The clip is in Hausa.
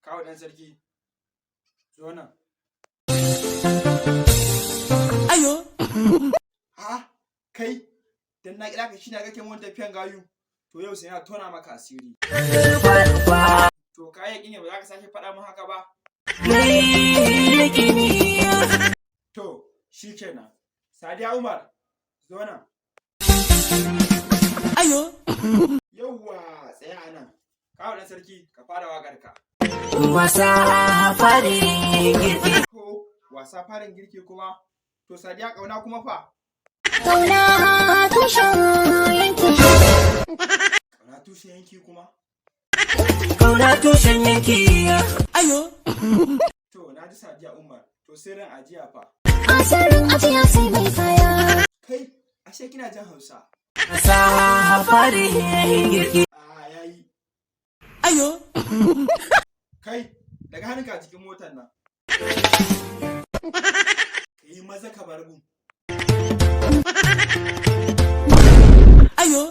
Kawo ɗan sarki, zo nan. Ayo! Ha, kai, dan na kira ka shi na kake mun tafiyan gayu, to yau sai na tona maka asiri. To ka yi ne ba za ka sake faɗa mun haka ba? To, shi kenan. Sadiya Umar, zo nan. Ayo! Yauwa, tsaya a nan. Kawo ɗan sarki, ka fara waƙar ka. Wasa farin girki. Ko wasa farin girki kuma? To Sadiya ƙauna kuma fa? Ƙauna tushen yanki. Ƙauna tushen yanki kuma? Kauna tushen yanki. Ayo! To, na ji Sadiya Umar, to sirrin ajiya fa. Asirin ajiya sai mai kaya. Kai, ashe kina jan Hausa. Wasa farin girki. Yayi. Ayo! Kai, daga hannunka a cikin motar nan. Ka yi maza ka bar gun. Ayo!